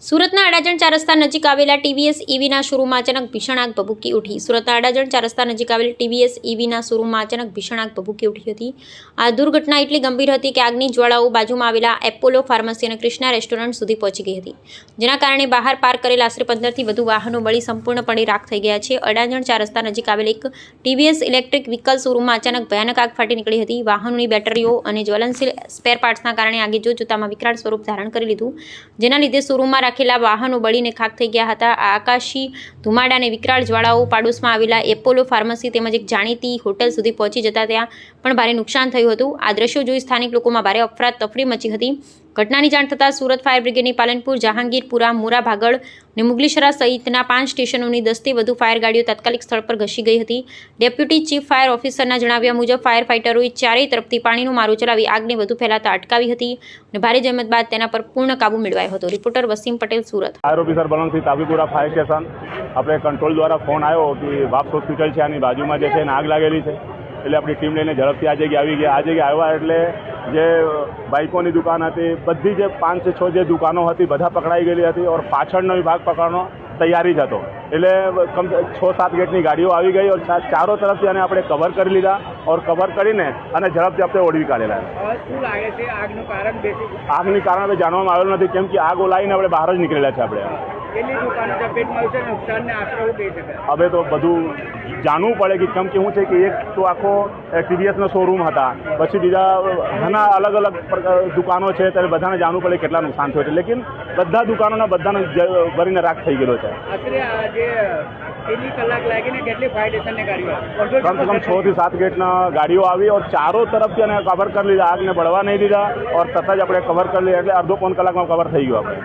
સુરતના અડાજણ ચાર રસ્તા નજીક આવેલા ટીવીએસ ઈવીના શોરૂમમાં અચાનક ભીષણ આગ ભભૂકી ઉઠી. સુરતના અડાજણ ચાર રસ્તા નજીક આવેલ ટીવીએસ ઈવીના શોરૂમમાં અચાનક ભીષણ આગ ભભૂકી ઉઠી હતી. આ દુર્ઘટના એટલી ગંભીર હતી કે આગની જ્વાળાઓ બાજુમાં આવેલા એપોલો ફાર્મસી અને કૃષ્ણા રેસ્ટોરન્ટ સુધી પહોંચી ગઈ હતી, જેના કારણે બહાર પાર્ક કરેલા આશરે 15થી વધુ વાહનો બળી સંપૂર્ણપણે રાખ થઈ ગયા છે. અડાજણ ચાર રસ્તા નજીક આવેલ એક ટીવીએસ ઇલેક્ટ્રિક વ્હીકલ શોરૂમમાં અચાનક ભયાનક આગ ફાટી નીકળી હતી. વાહનોની બેટરીઓ અને જ્વલનશીલ સ્પેર પાર્ટ્સના કારણે આગે જોતજોતામાં વિકરાળ સ્વરૂપ ધારણ કરી લીધું, જેના લીધે શોરૂમમાં રાખેલા વાહનો બળીને ખાખ થઈ ગયા હતા. આ આકાશી ધુમાડા અને વિકરાળ જ્વાળાઓ પાડોશમાં આવેલા એપોલો ફાર્મસી તેમજ એક જાણીતી હોટેલ સુધી પહોંચી જતા ત્યાં પણ ભારે નુકસાન થયું હતું. આ દ્રશ્યો જોઈ સ્થાનિક લોકોમાં ભારે અફરાતફરી મચી હતી. ઘટનાની જાણ થતાં સુરત ફાયર બ્રિગેડની પાલનપુર, જહાંગીરપુરા, મુરા ભાગળ અને મુગલીશરા સહિતના 5 સ્ટેશનોની 10થી વધુ ફાયર ગાડીઓ તાત્કાલિક સ્થળ પર ઘસી ગઈ હતી. ડેપ્યુટી ચીફ ફાયર ઓફિસરના જણાવ્યા મુજબ ફાયર ફાઇટરોએ ચારેય તરફથી પાણીનો મારો ચલાવી આગને વધુ ફેલાતા અટકાવી હતી અને ભારે જહેમત બાદ તેના પર પૂર્ણ કાબુ મેળવાયો હતો. Reporter Wasim Patel, Surat. Fire officer Balwantsinh, Tabipura fire station. આપણે કંટ્રોલ દ્વારા ફોન આવ્યો કે વાપ્સ હોસ્પિટલ છે, આની બાજુમાં જે છે એને આગ લાગેલી છે. એટલે આપણી ટીમ લઈને ઝડપથી આ જગ્યાએ આવી ગયા. આ જગ્યાએ આવ્યા એટલે જે બાઇકોની દુકાન હતી, બધી જે 5 થી 6 જે દુકાનો હતી બધા પકડાઈ ગયેલી હતી. ઓર પાછળનો વિભાગ પકડવાનો તૈયારી જ હતો. એટલે 6-7 ગેટની ગાડીઓ આવી ગઈ ઓર ચારો તરફથી અને આપણે કવર કરી લીધા ઓર કવર કરીને અને ઝડપથી આપણે ઓળવી કાઢેલા. શું લાગે છે આગનું કારણ? આગની કારણ હવે જાણવામાં આવેલું નથી, કેમ કે આગ ઓલાવીને આપણે બહાર જ નીકળેલા છે. આપણે કેટલી દુકાનો ચપેટમાં છે, નુકસાનને આશરો કહી શકાય? હવે તો બધું જાણવું પડે કે કેમ કે શું છે કે એક તો આખો ટીવીએસનો શોરૂમ હતા, પછી બીજા ઘણા અલગ અલગ દુકાનો છે, ત્યારે બધાને જાણવું પડે કેટલા નુકસાન થયું છે. લેકિન બધા દુકાનોના બધાને ભરીને રાખ થઈ ગયેલો છે. આશરે આજે કેટલી કલાક લાગીને કેટલી ફાયર સ્ટેશનની ગાડીઓ? કમ સે કમ 6 થી 7 ગેટના ગાડીઓ આવી ઓર ચારો તરફથી અને કવર કરી લીધા. આગને બળવા નહીં દીધા ઓર તરત જ આપણે કવર કરી લીધા. એટલે અડધો-પોણ કલાકમાં કવર થઈ ગયું આપણે.